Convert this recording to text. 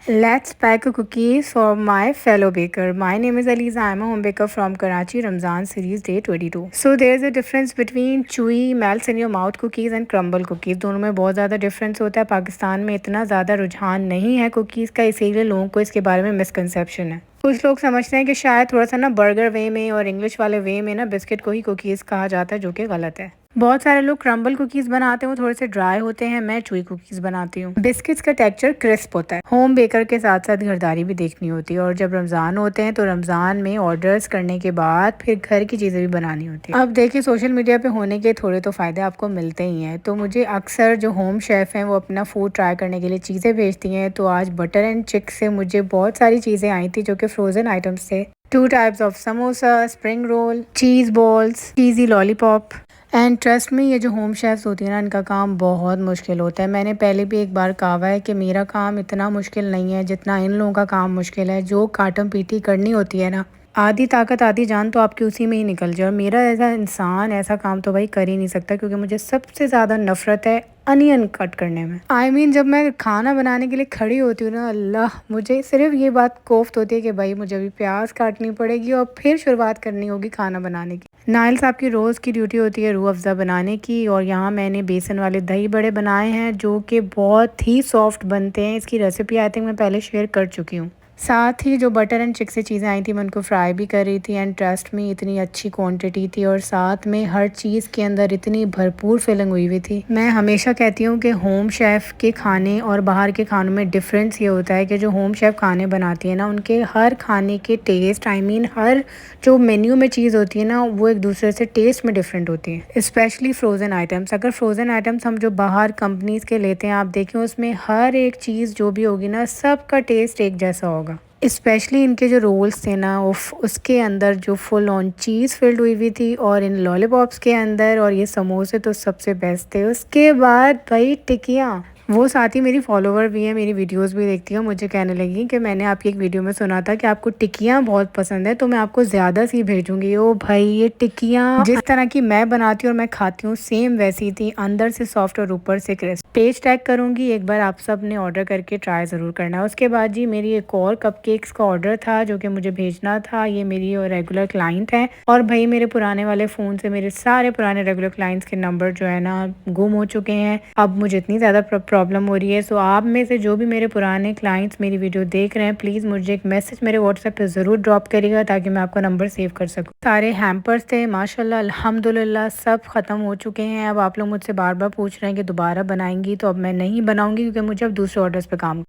Let's pack a cookies for my fellow baker. My name is Aliza. I'm a home baker from Karachi. Ramzan series day 22. So there's a difference between chewy melts in your mouth cookies and crumble cookies. दोनों में बहुत ज़्यादा difference होता है। पाकिस्तान में इतना ज़्यादा रुझान नहीं है कुकीज़ का, इसीलिए लोगों को इसके बारे में मिसकंसेप्शन है। कुछ लोग समझते हैं कि शायद थोड़ा सा ना बर्गर वे में और इंग्लिश वाले वे में ना बिस्किट को ही कुकीज़ कहा जाता है, जो कि गलत है। बहुत सारे लोग क्रम्बल कुकीज़ बनाते हैं, वो थोड़े से ड्राई होते हैं। मैं चुई कुकीज़ बनाती हूँ। बिस्किट्स का टेक्सचर क्रिस्प होता है। होम बेकर के साथ साथ घरदारी भी देखनी होती है, और जब रमज़ान होते हैं तो रमज़ान में ऑर्डर्स करने के बाद फिर घर की चीज़ें भी बनानी होती है। अब देखिए, सोशल मीडिया पे होने के थोड़े तो फ़ायदे आपको मिलते ही हैं। तो मुझे अक्सर जो होम शेफ़ हैं वो अपना फूड ट्राई करने के लिए चीज़ें भेजती हैं। तो आज बटर एंड चिक से मुझे बहुत सारी चीज़ें आई थी जो कि फ्रोज़न आइटम्स थे। 2 types of samosa, spring roll, cheese balls, cheesy lollipop. And trust में, ये जो होम शेफ्स होती है ना, इनका काम बहुत मुश्किल होता है। मैंने पहले भी एक बार कहा है कि मेरा काम इतना मुश्किल नहीं है जितना इन लोगों का काम मुश्किल है। जो काटम पीटी करनी होती है ना, आधी ताकत आधी जान तो आपकी उसी में ही निकल जाए। और मेरा ऐसा इंसान ऐसा काम तो भाई कर ही नहीं सकता, क्योंकि मुझे सबसे ज़्यादा नफरत है अनियन कट करने में। जब मैं खाना बनाने के लिए खड़ी होती हूँ ना, अल्लाह, मुझे सिर्फ ये बात कोफ्त होती है कि भाई मुझे अभी प्याज काटनी पड़ेगी और फिर शुरुआत करनी होगी खाना बनाने की। नाइल साहब की रोज़ की ड्यूटी होती है रूह अफ़ज़ा बनाने की, और यहाँ मैंने बेसन वाले दही बड़े बनाए हैं जो कि बहुत ही सॉफ्ट बनते हैं। इसकी रेसिपी आई थिंक मैं पहले शेयर कर चुकी हूँ। साथ ही जो बटर एंड चिक से चीज़ें आई थी, मैं उनको फ्राई भी कर रही थी। एंड ट्रस्ट में, इतनी अच्छी क्वांटिटी थी और साथ में हर चीज़ के अंदर इतनी भरपूर फिलिंग हुई हुई थी। मैं हमेशा कहती हूँ कि होम शेफ़ के खाने और बाहर के खानों में डिफरेंस ये होता है कि जो होम शेफ़ खाने बनाती है ना, उनके हर खाने के टेस्ट, हर जो मेन्यू में चीज़ होती है ना, वो एक दूसरे से टेस्ट में डिफरेंट होती है। Specially frozen items. अगर फ्रोज़न आइटम्स हम जो बाहर कंपनीज़ के लेते हैं, आप देखें उसमें हर एक चीज़ जो भी होगी ना, सबका टेस्ट एक जैसा होगा। स्पेशली इनके जो रोल्स थे ना, उसके अंदर जो फुल ऑन चीज़ फिल्ड हुई थी, और इन लॉलीपॉप्स के अंदर, और ये समोसे तो सबसे बेस्ट थे। उसके बाद भाई टिकियाँ। वो साथ ही मेरी फॉलोवर भी है, मेरी वीडियोस भी देखती है। मुझे कहने लगी कि मैंने आपकी एक वीडियो में सुना था कि आपको टिकियाँ बहुत पसंद है, तो मैं आपको ज़्यादा सी भेजूंगी। ओ भाई, ये टिकियाँ जिस तरह की मैं बनाती हूँ और मैं खाती हूँ, सेम वैसी थी, अंदर से सॉफ्ट और ऊपर से क्रिस्प। पेज टैग करूँगी, एक बार आप सब ने ऑर्डर करके ट्राई ज़रूर करना है। उसके बाद जी, मेरी एक और कपकेक्स का ऑर्डर था जो कि मुझे भेजना था। ये मेरी रेगुलर क्लाइंट है, और भाई मेरे पुराने वाले फ़ोन से मेरे सारे पुराने रेगुलर क्लाइंट्स के नंबर जो है ना गुम हो चुके हैं। अब मुझे इतनी ज़्यादा प्रॉब्लम हो रही है। सो आप में से जो भी मेरे पुराने क्लाइंट्स मेरी वीडियो देख रहे हैं, प्लीज़ मुझे एक मैसेज मेरे व्हाट्सएप पे ज़रूर ड्रॉप करिएगा, ताकि मैं आपका नंबर सेव कर सकूँ। सारे हैम्पर्स थे माशाल्लाह, अल्हम्दुलिल्लाह, सब ख़त्म हो चुके हैं। अब आप लोग मुझसे बार बार पूछ रहे हैं कि दोबारा बनाएंगी, तो अब मैं नहीं बनाऊंगी, क्योंकि मुझे अब दूसरे ऑर्डर्स पे काम